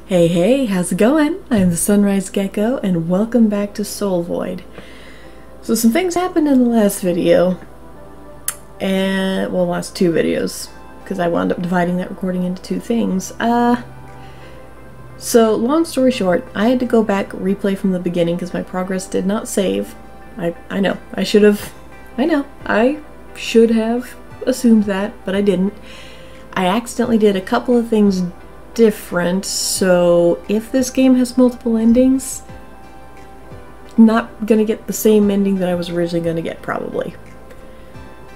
Hey hey, how's it going? I'm the Sunrise Gecko and welcome back to Soul Void. So some things happened in the last video, and well, the last two videos, because I wound up dividing that recording into two things. So long story short, I had to go back, replay from the beginning because my progress did not save. I know, I should have assumed that, but I didn't. I accidentally did a couple of things different, so if this game has multiple endings, not gonna get the same ending that I was originally gonna get, probably.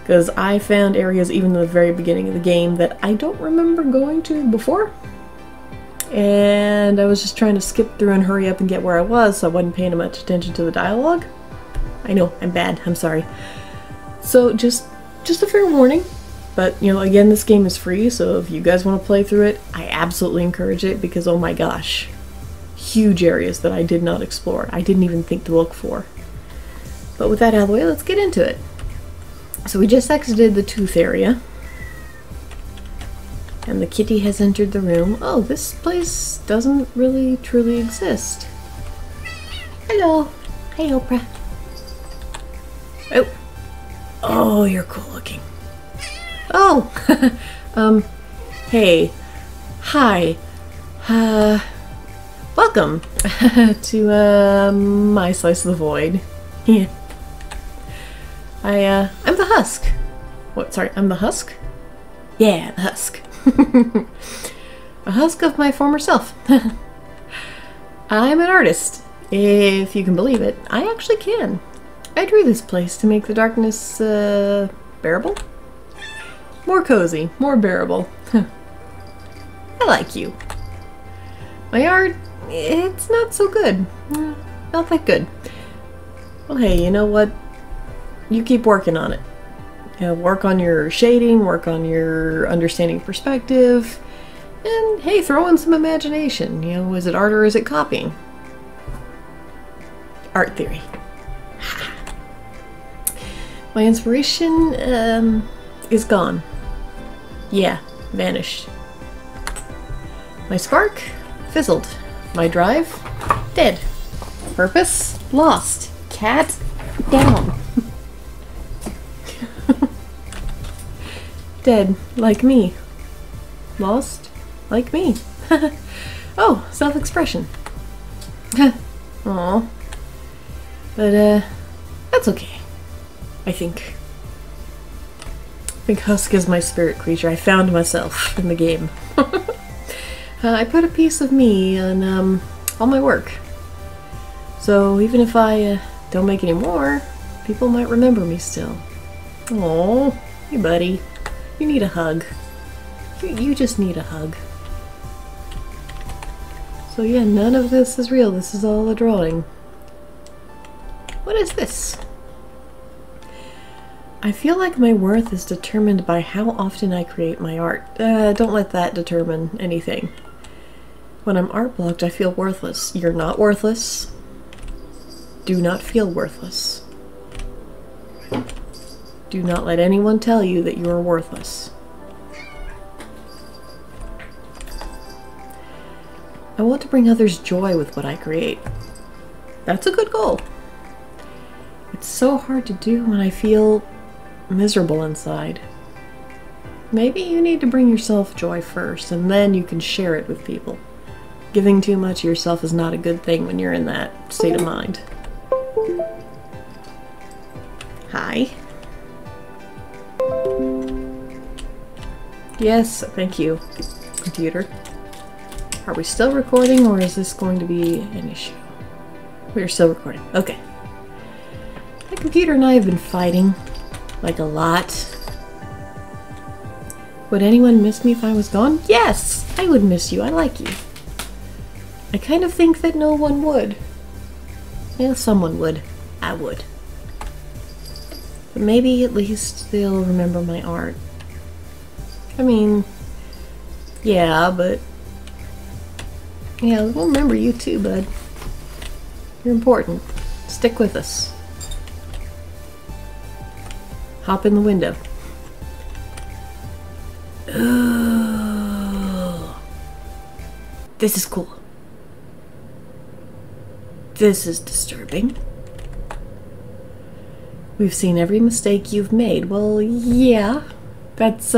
Because I found areas even in the very beginning of the game that I don't remember going to before. And I was just trying to skip through and hurry up and get where I was, so I wasn't paying much attention to the dialogue. I know, I'm bad, I'm sorry. So just a fair warning. But, you know, again, this game is free, so if you guys want to play through it, I absolutely encourage it because, oh my gosh, huge areas that I did not explore. I didn't even think to look for. But with that out of the way, let's get into it. So we just exited the tooth area. And the kitty has entered the room. Oh, this place doesn't really truly exist. Hello. Hey, Oprah. Oh. Oh, you're cool looking. Oh, hey, hi, welcome to, my slice of the void. Yeah. I'm the husk. What, sorry, I'm the husk? Yeah, the husk. A husk of my former self. I'm an artist, if you can believe it. I actually can. I drew this place to make the darkness, bearable? More cozy, more bearable. I like you. My art, it's not so good. Not that good. Well, hey, you know what? You keep working on it. You know, work on your shading, work on your understanding perspective, and hey, throw in some imagination. You know, is it art or is it copying? Art theory. My inspiration, is gone. Yeah, vanished. My spark? Fizzled. My drive? Dead. Purpose? Lost. Cat? Down. Dead. Like me. Lost? Like me. Oh, self-expression. Aw. But, that's okay. I think. I think Husk is my spirit creature. I found myself in the game. I put a piece of me on all my work. So even if I don't make any more, people might remember me still. Oh, hey buddy. You need a hug. You just need a hug. So yeah, none of this is real. This is all a drawing. What is this? I feel like my worth is determined by how often I create my art. Don't let that determine anything. When I'm art blocked, I feel worthless. You're not worthless. Do not feel worthless. Do not let anyone tell you that you are worthless. I want to bring others joy with what I create. That's a good goal. It's so hard to do when I feel miserable inside. Maybe you need to bring yourself joy first, and then you can share it with people. Giving too much of yourself is not a good thing when you're in that state of mind. Hi. Yes, thank you, computer. Are we still recording, or is this going to be an issue? We are still recording. Okay. My computer and I have been fighting. Like a lot. Would anyone miss me if I was gone? Yes! I would miss you. I like you. I kind of think that no one would. Well, someone would. I would. But maybe at least they'll remember my art. I mean, yeah, but yeah, we'll remember you too, bud. You're important. Stick with us. Hop in the window. Ooh. This is cool. This is disturbing. We've seen every mistake you've made. Well, yeah. That's,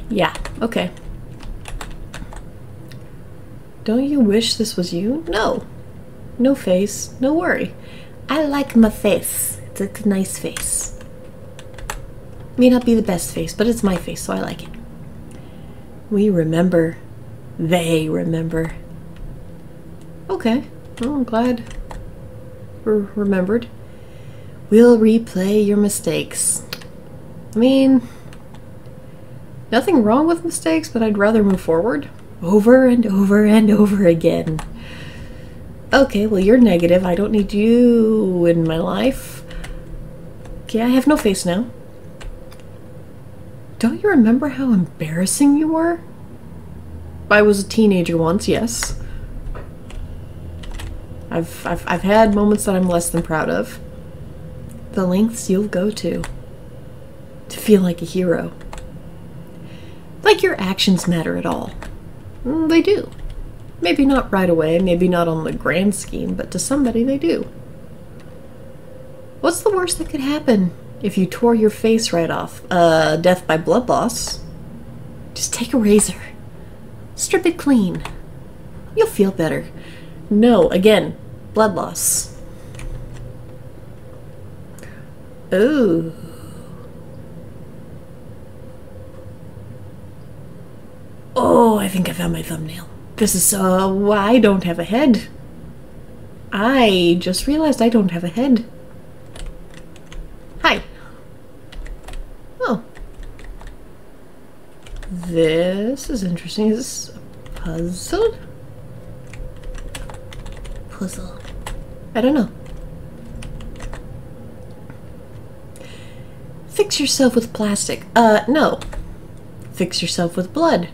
yeah, okay. Don't you wish this was you? No. No face, no worry. I like my face. It's a nice face. May not be the best face, but it's my face, so I like it. We remember. They remember. Okay. Well, I'm glad we're remembered. We'll replay your mistakes. I mean, nothing wrong with mistakes, but I'd rather move forward. Over and over and over again. Okay, well, you're negative. I don't need you in my life. Okay, I have no face now. Don't you remember how embarrassing you were? I was a teenager once, yes. I've had moments that I'm less than proud of. The lengths you'll go to feel like a hero. Like your actions matter at all. They do. Maybe not right away, maybe not on the grand scheme, but to somebody they do. What's the worst that could happen if you tore your face right off? Death by blood loss. Just take a razor. Strip it clean. You'll feel better. No, again, blood loss. Ooh. Oh, I think I found my thumbnail. This is, I don't have a head. I just realized I don't have a head. Hi. Oh. This is interesting. Is this a puzzle? Puzzle. I don't know. Fix yourself with plastic. No. Fix yourself with blood.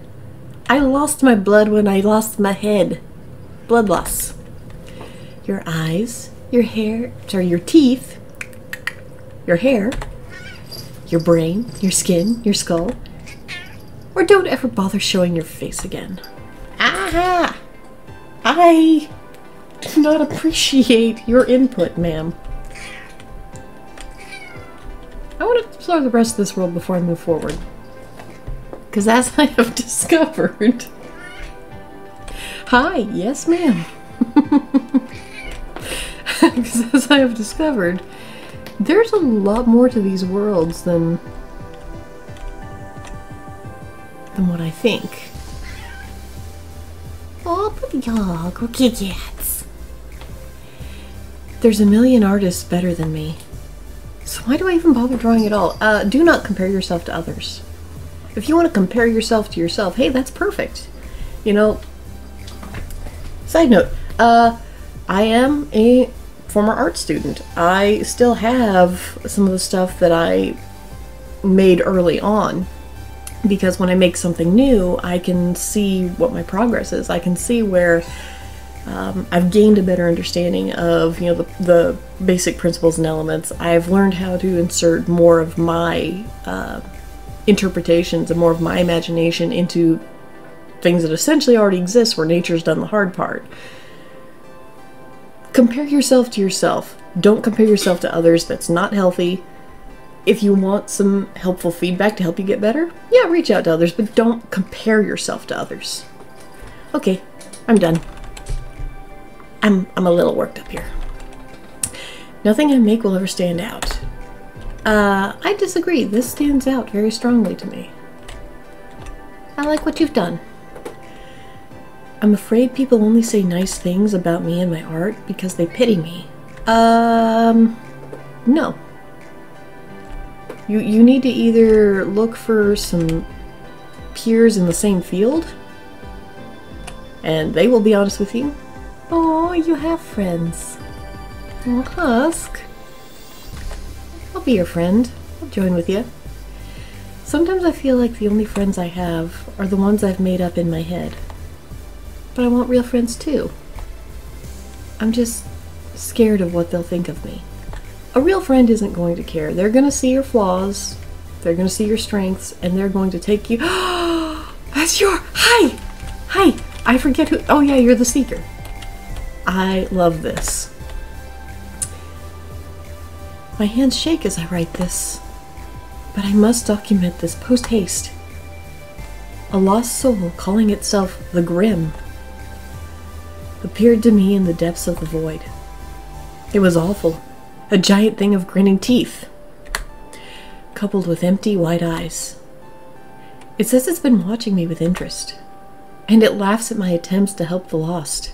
I lost my blood when I lost my head. Blood loss. Your eyes, your hair, sorry, your teeth, your hair, your brain, your skin, your skull. Or don't ever bother showing your face again. Aha! I do not appreciate your input, ma'am. I want to explore the rest of this world before I move forward. Because as I have discovered... Hi, yes ma'am. Because as I have discovered, there's a lot more to these worlds than what I think. Oh, poor dog, or kitties. There's a million artists better than me. So why do I even bother drawing at all? Do not compare yourself to others. If you want to compare yourself to yourself, hey, that's perfect. You know, side note, I am a former art student. I still have some of the stuff that I made early on, because when I make something new, I can see what my progress is. I can see where I've gained a better understanding of, you know, the basic principles and elements. I've learned how to insert more of my interpretations and more of my imagination into things that essentially already exist, where nature's done the hard part. Compare yourself to yourself. Don't compare yourself to others. That's not healthy. If you want some helpful feedback to help you get better, yeah, reach out to others, but don't compare yourself to others. Okay, I'm done. I'm a little worked up here. Nothing I make will ever stand out. I disagree. This stands out very strongly to me. I like what you've done. I'm afraid people only say nice things about me and my art because they pity me. No. You need to either look for some peers in the same field, and they will be honest with you. Oh, you have friends. Oh, Husk. I'll be your friend. I'll join with you. Sometimes I feel like the only friends I have are the ones I've made up in my head. But I want real friends too. I'm just scared of what they'll think of me. A real friend isn't going to care. They're going to see your flaws, they're going to see your strengths, and they're going to take you... That's your... Hi! Hi! I forget who... Oh yeah, you're the Seeker. I love this. My hands shake as I write this, but I must document this post-haste. A lost soul calling itself the Grim appeared to me in the depths of the void. It was awful. A giant thing of grinning teeth, coupled with empty white eyes. It says it's been watching me with interest, and it laughs at my attempts to help the lost.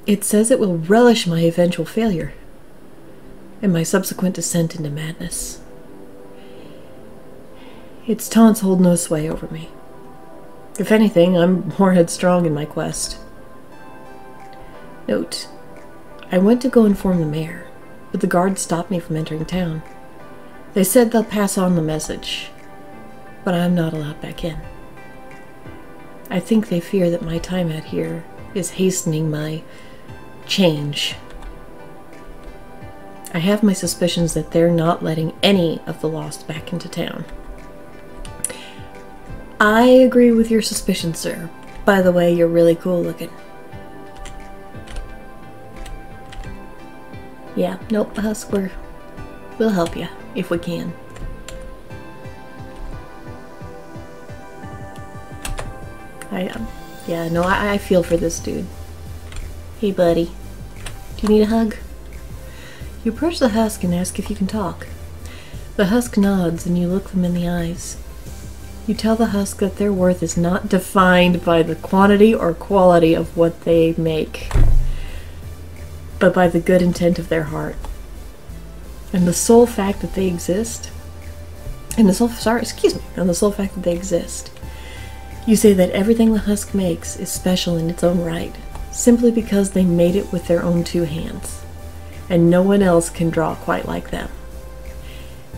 It says it will relish my eventual failure and my subsequent descent into madness. Its taunts hold no sway over me. If anything, I'm more headstrong in my quest. Note, I went to go inform the mayor, but the guards stopped me from entering town. They said they'll pass on the message, but I'm not allowed back in. I think they fear that my time out here is hastening my change. I have my suspicions that they're not letting any of the lost back into town. I agree with your suspicions, sir. By the way, you're really cool looking. Yeah, nope, Husk, we'll help you, if we can. I feel for this dude. Hey, buddy. Do you need a hug? You approach the Husk and ask if you can talk. The Husk nods and you look them in the eyes. You tell the Husk that their worth is not defined by the quantity or quality of what they make, but by the good intent of their heart. And the sole fact that they exist, and the sole fact that they exist. You say that everything the Husk makes is special in its own right, simply because they made it with their own two hands, and no one else can draw quite like them.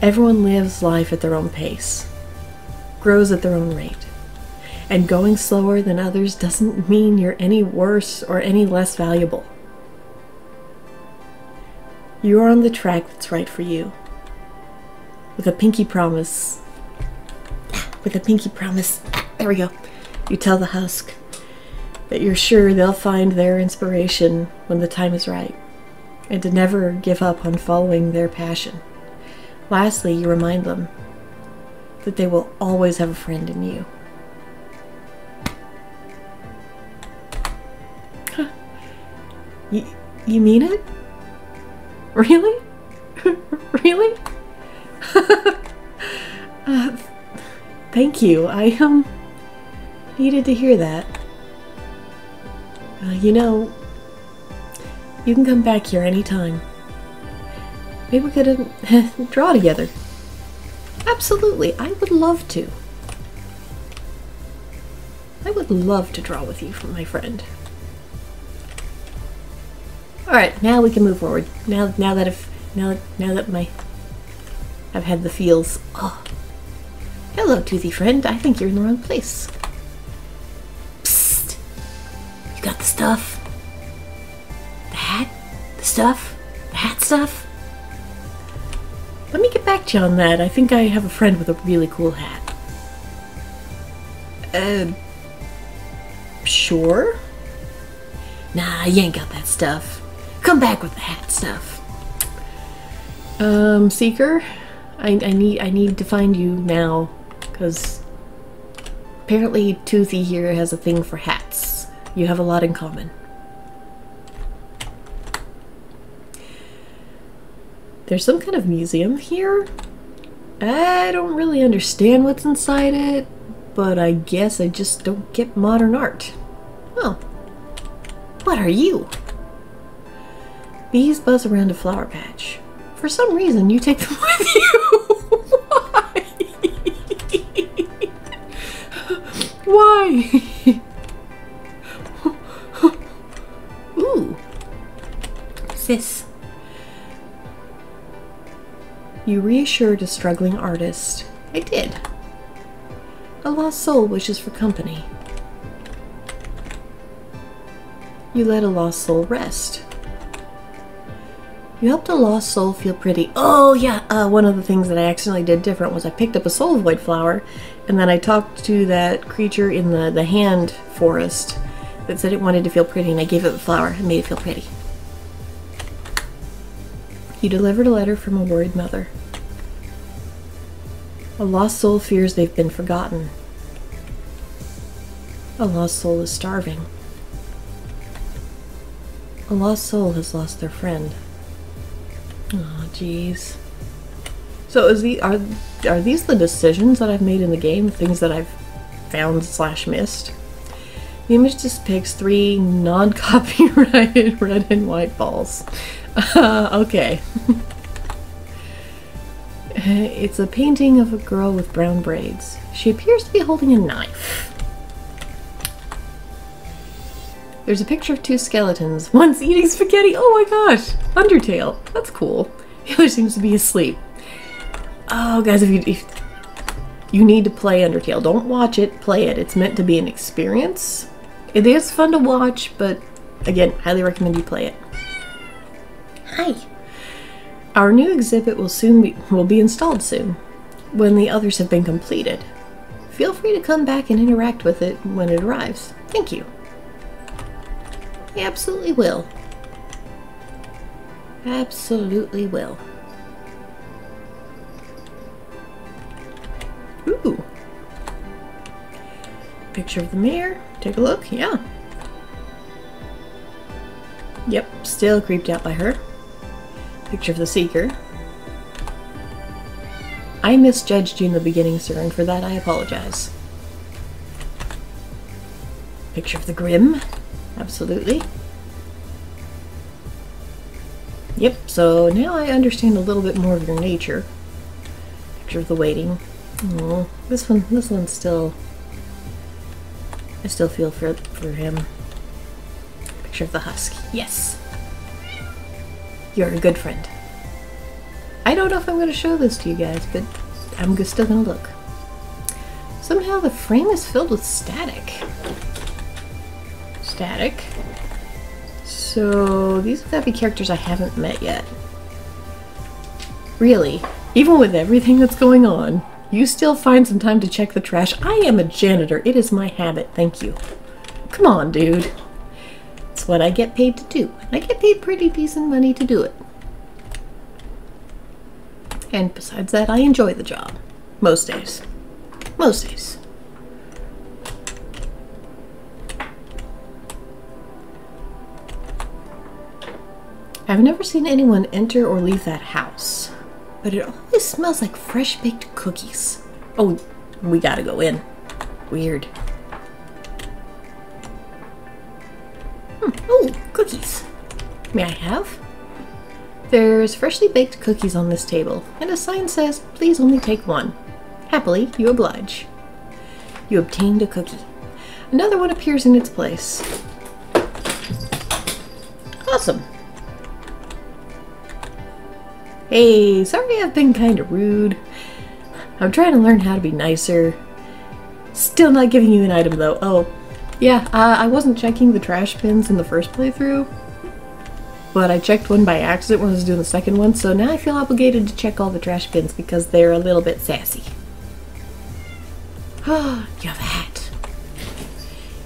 Everyone lives life at their own pace, grows at their own rate, and going slower than others doesn't mean you're any worse or any less valuable. You're on the track that's right for you. With a pinky promise, there we go. You tell the Husk that you're sure they'll find their inspiration when the time is right, and to never give up on following their passion. Lastly, you remind them that they will always have a friend in you. Huh. You mean it? Really? Really? Thank you. I needed to hear that. You know, you can come back here anytime. Maybe we could draw together. Absolutely, I would love to. I would love to draw with you, my friend. All right, now we can move forward. Now that I've had the feels. Oh, hello, toothy friend. I think you're in the wrong place. Psst. You got the stuff? The hat? The stuff? The hat stuff? Let me get back to you on that. I think I have a friend with a really cool hat. Sure? Nah, you ain't got that stuff. Come back with the hat stuff. Seeker? I need to find you now, because apparently Toothy here has a thing for hats. You have a lot in common. There's some kind of museum here. I don't really understand what's inside it, but I guess I just don't get modern art. Oh. What are you? Bees buzz around a flower patch. For some reason, you take them with you. Why? Why? Ooh. What's this? You reassured a struggling artist. I did. A lost soul wishes for company. You let a lost soul rest. You helped a lost soul feel pretty. Oh yeah, one of the things that I accidentally did different was I picked up a soul void flower, and then I talked to that creature in the hand forest that said it wanted to feel pretty, and I gave it a flower and made it feel pretty. You delivered a letter from a worried mother. A lost soul fears they've been forgotten. A lost soul is starving. A lost soul has lost their friend. Oh, jeez. So are these the decisions that I've made in the game? Things that I've found / missed? The image depicts 3 non-copyrighted red and white balls. Okay. It's a painting of a girl with brown braids. She appears to be holding a knife. There's a picture of 2 skeletons. One's eating spaghetti. Oh my gosh! Undertale. That's cool. The other seems to be asleep. Oh, guys, if you need to play Undertale. Don't watch it, play it. It's meant to be an experience. It is fun to watch, but again, highly recommend you play it. Hi. Our new exhibit will be installed soon, when the others have been completed. Feel free to come back and interact with it when it arrives. Thank you. I absolutely will. Absolutely will. Ooh. Picture of the mayor. Take a look. Yeah. Yep, still creeped out by her. Picture of the Seeker. I misjudged you in the beginning, sir, and for that I apologize. Picture of the Grim. Absolutely. Yep, so now I understand a little bit more of your nature. Picture of the Waiting. Oh, this one's still... I still feel for him. Picture of the Husk. Yes! You're a good friend. I don't know if I'm going to show this to you guys, but I'm still going to look. Somehow the frame is filled with static. Static. So these have got to be characters I haven't met yet. Really, even with everything that's going on, you still find some time to check the trash. I am a janitor. It is my habit. Thank you. Come on, dude. It's what I get paid to do. I get paid pretty decent money to do it. And besides that, I enjoy the job. Most days. Most days. I've never seen anyone enter or leave that house, but it always smells like fresh-baked cookies. Oh, we gotta go in. Weird. Oh, cookies. May I have? There's freshly baked cookies on this table, and a sign says, please only take one. Happily, you oblige. You obtained a cookie. Another one appears in its place. Awesome. Hey, sorry I've been kind of rude. I'm trying to learn how to be nicer. Still not giving you an item though. Oh, yeah, I wasn't checking the trash bins in the first playthrough, but I checked one by accident when I was doing the second one, so now I feel obligated to check all the trash bins because they're a little bit sassy. Oh, you have a hat.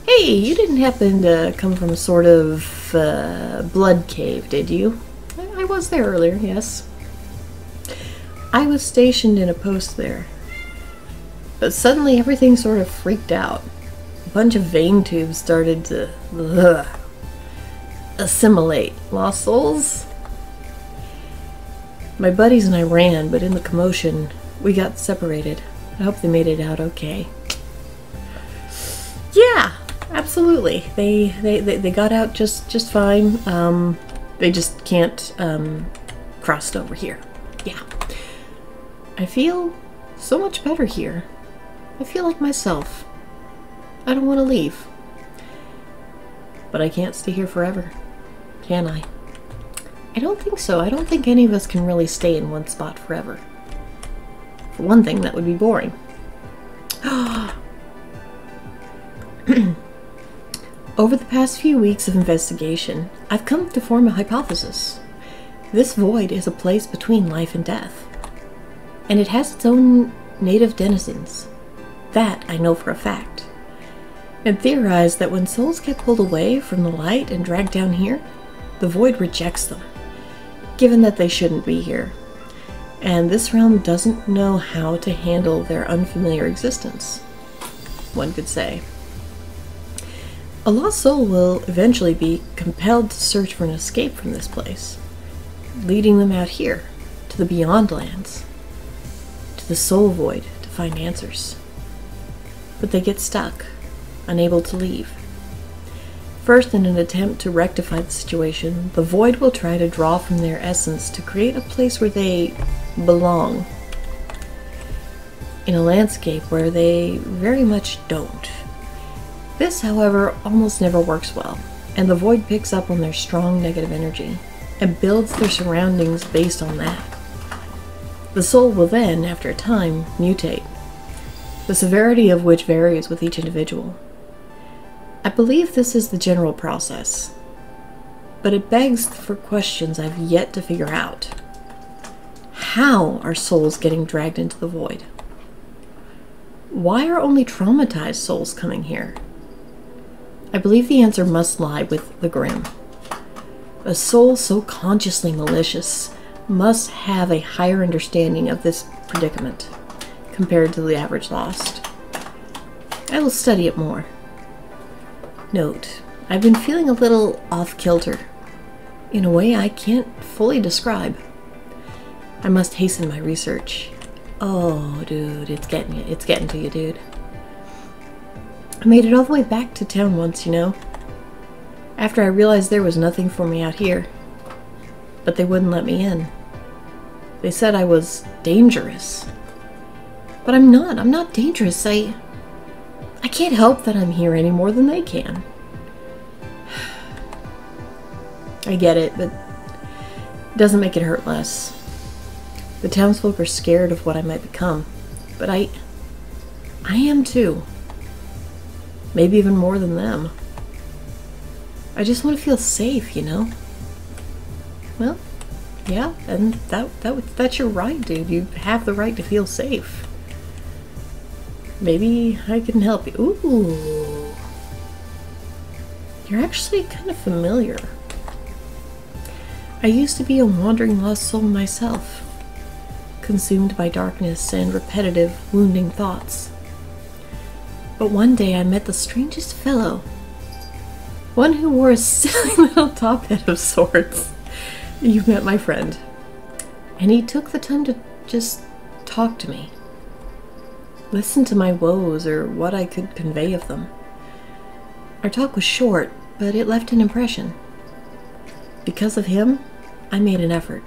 Hey, you didn't happen to come from a sort of blood cave, did you? I was there earlier, yes. I was stationed in a post there, but suddenly everything sort of freaked out. A bunch of vein tubes started to assimilate. Lost souls? My buddies and I ran, but in the commotion, we got separated. I hope they made it out okay. Yeah, absolutely. They got out just fine. They just can't cross over here. Yeah. I feel so much better here. I feel like myself. I don't want to leave. But I can't stay here forever, can I? I don't think so. I don't think any of us can really stay in one spot forever. For one thing, that would be boring. Over the past few weeks of investigation, I've come to form a hypothesis. This void is a place between life and death. And it has its own native denizens. That I know for a fact. and theorized that when souls get pulled away from the light and dragged down here, the void rejects them, given that they shouldn't be here, and this realm doesn't know how to handle their unfamiliar existence, one could say. A lost soul will eventually be compelled to search for an escape from this place, leading them out here, to the Beyond Lands, to the Soul Void, to find answers. But they get stuck, unable to leave. First, in an attempt to rectify the situation, the Void will try to draw from their essence to create a place where they belong, in a landscape where they very much don't. This, however, almost never works well, and the Void picks up on their strong negative energy and builds their surroundings based on that. The soul will then, after a time, mutate, the severity of which varies with each individual. I believe this is the general process, but it begs for questions I've yet to figure out. How are souls getting dragged into the void? Why are only traumatized souls coming here? I believe the answer must lie with the Grimm. A soul so consciously malicious must have a higher understanding of this predicament compared to the average lost. I will study it more. Note, I've been feeling a little off-kilter, in a way I can't fully describe. I must hasten my research. Oh, dude, it's getting to you, dude. I made it all the way back to town once, you know, after I realized there was nothing for me out here. But they wouldn't let me in. They said I was dangerous. But I'm not dangerous. I can't help that I'm here any more than they can. I get it, but it doesn't make it hurt less. The townsfolk are scared of what I might become, but I am too. Maybe even more than them. I just want to feel safe, you know? Well, yeah, and that's your right, dude. You have the right to feel safe. Maybe I can help you. Ooh. You're actually kind of familiar. I used to be a wandering lost soul myself, consumed by darkness and repetitive, wounding thoughts. But one day I met the strangest fellow. One who wore a silly little top hat of sorts. You've met my friend. And he took the time to just talk to me. Listen to my woes or what I could convey of them. Our talk was short, but it left an impression. Because of him, I made an effort.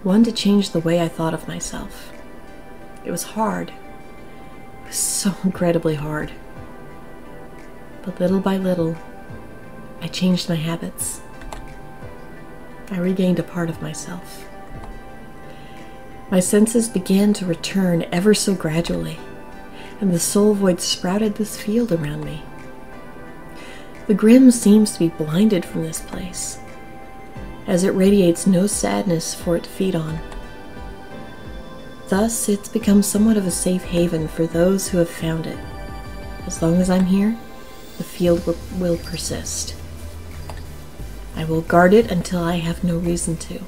One to change the way I thought of myself. It was hard. It was so incredibly hard. But little by little, I changed my habits. I regained a part of myself. My senses began to return ever so gradually, and the soul void sprouted this field around me. The Grimm seems to be blinded from this place, as it radiates no sadness for it to feed on. Thus, it's become somewhat of a safe haven for those who have found it. As long as I'm here, the field will persist. I will guard it until I have no reason to,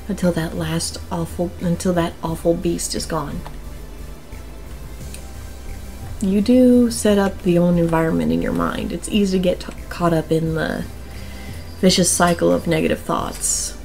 until that awful beast is gone. You do set up the own environment in your mind. It's easy to get caught up in the vicious cycle of negative thoughts.